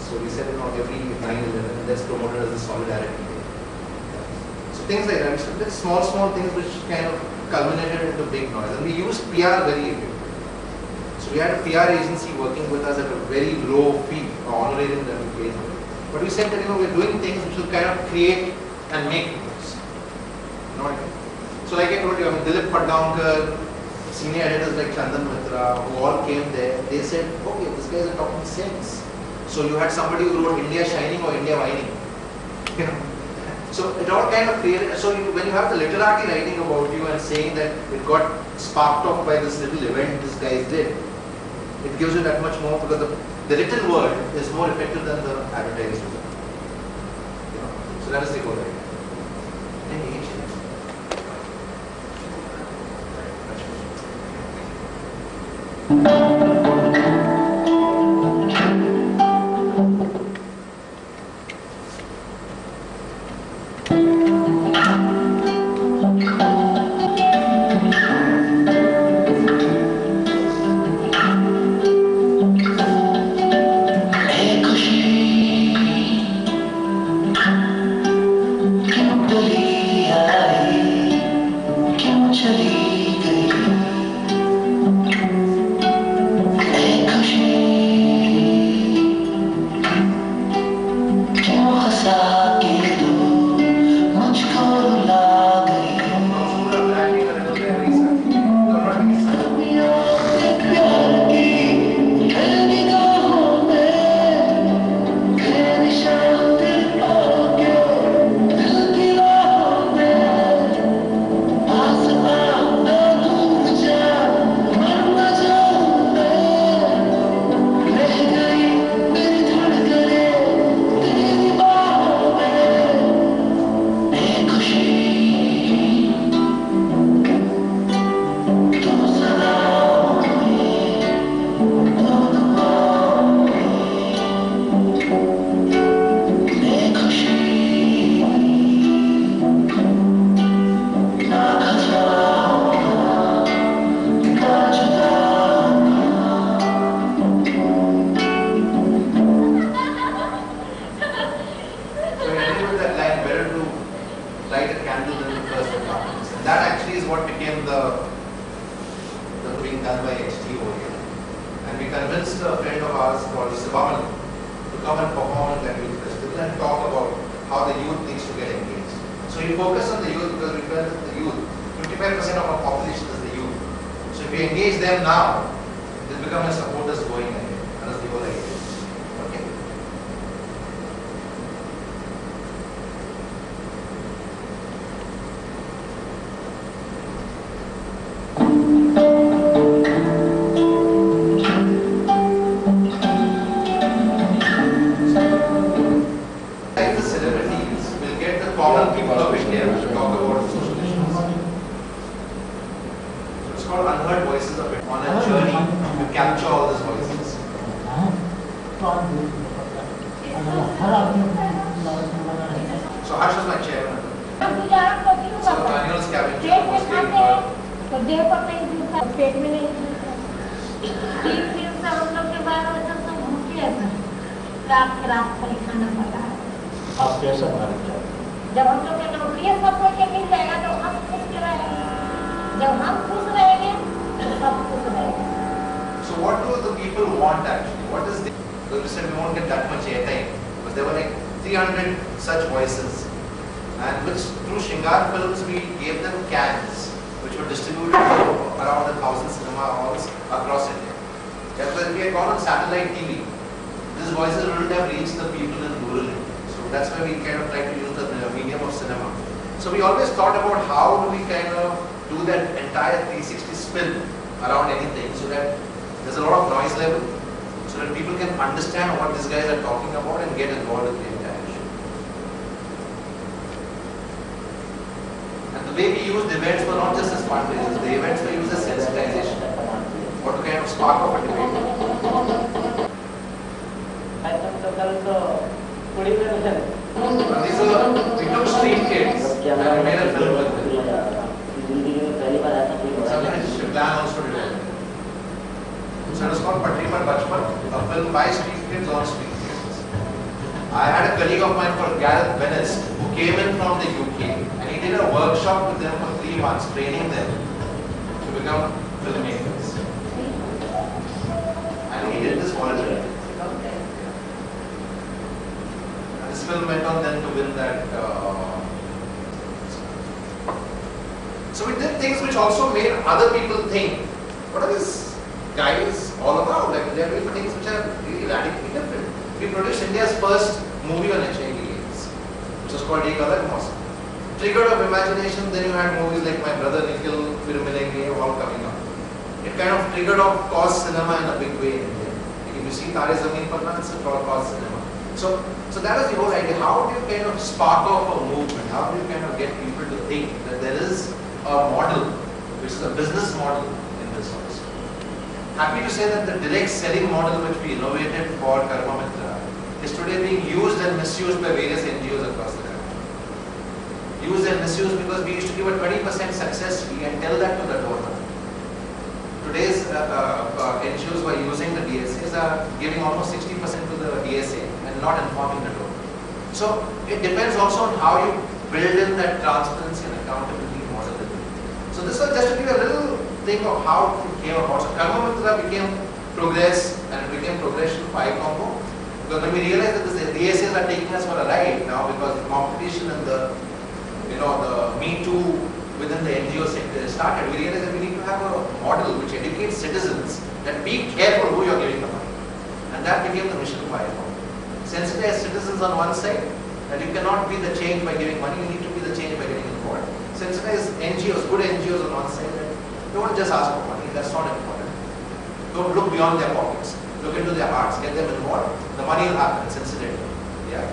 So we said, every 9/11, that's promoted as a solidarity day. So things like that. So just small things which kind of culminated into big noise. And we used PR very effectively. So we had a PR agency working with us at a very low fee, honorarium that we paid. But we said that we're doing things which will kind of create and make noise. You know what I mean? So like I told you, Dilip Padgaonkar, senior editors like Chandan Mitra, who all came there, they said, okay, these guys are talking sense. So you had somebody who wrote India Shining or India Whining. So it all kind of created, so when you have the literati writing about you and saying that it got sparked off by this little event this guys did, it gives you that much more, because the written word is more effective than the advertised word. So that is the whole idea. So it was called Patri Par Bachpan, a film by street kids on street kids. I had a colleague of mine called Gareth Venice who came in from the UK and he did a workshop with them for 3 months, training them to become filmmakers. And he did this voluntarily. And this film went on then to win that. So we did things which also made other people think, what are these guys all about? Like they are doing things which are really radically different. We produced India's first movie on HIV/AIDS, which was called Ek Alag Mausam. Triggered of imagination, then you had movies like My Brother Nikhil, Fir Milenge, all coming up. It kind of triggered off cause cinema in a big way in India. Like if you see Tare Zameen Par Na, it's a cause cinema. So that was the whole idea. How do you kind of spark off a movement? How do you kind of get people to think that there is a model, which is a business model in this also? Happy to say that the direct selling model which we innovated for Karma Mitra is today being used and misused by various NGOs across the country. Used and misused because we used to give a 20% success fee and tell that to the donor. Today's NGOs who are using the DSAs are giving almost 60% to the DSA and not informing the donor. So it depends also on how you build in that transparency and accountability model. So this was just to give a little thing of how it came about. So Karma Mitra became Progress and it became Progression for iCombo. Because when we realized that the DSAs are taking us for a ride now because the competition and the Me Too within the NGO sector started, we realized that we need to have a model which educates citizens that be careful who you are giving the money. And that became the mission of iCombo. Sensitize citizens on one side, that you cannot be the change by giving money, you need to be the change by getting involved. Sensitize NGOs, good NGOs on one side, that don't just ask for money, that's not important. Don't look beyond their pockets, look into their hearts, get them involved, the money will happen, sensitive. Yeah.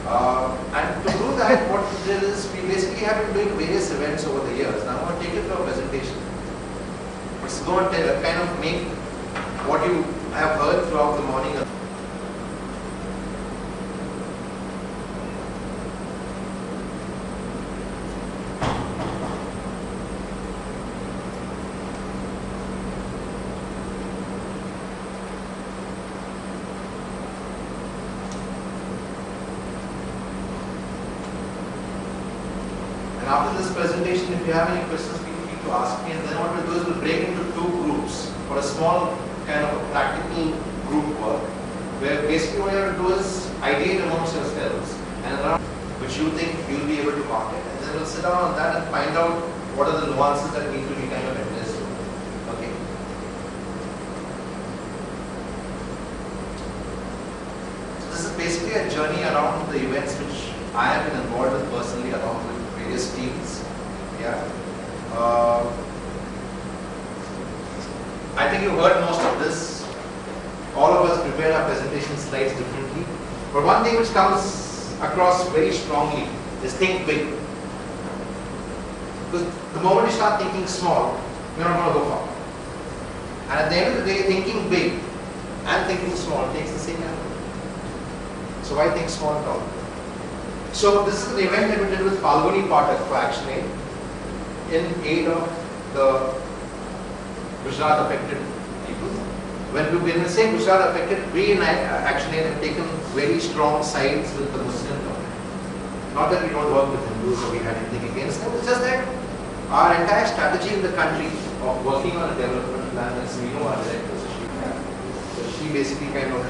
And to do that, what we did is we basically have been doing various events over the years. Now I'm going to take it to a presentation. It's going to kind of make what you have heard throughout the morning. And after this presentation, if you have any questions, feel free to ask me. And then what we'll do is we'll break into 2 groups for a small kind of a practical group work, where basically what you have to do is ideate amongst yourselves and around which you think you'll be able to market. And then we'll sit down on that and find out what are the nuances that need to be kind of addressed. Okay. So this is basically a journey around the events which I have been involved with personally along with various teams. Yeah. I think you heard most of this. All of us prepared our presentation slides differently. But one thing which comes across very strongly is think big. Because the moment you start thinking small, you're not going to go far. And at the end of the day, thinking big and thinking small takes the same effort. So why think small at all? So this is an event that we did with Falguni Pathak for ActionAid in aid of the Gujarat affected people. When we say Gujarat affected, we in ActionAid have taken very strong sides with the Muslim community. Not that we don't work with Hindus or we had anything against them, it's just that our entire strategy in the country of working on a development plan, as we know our director, she basically kind of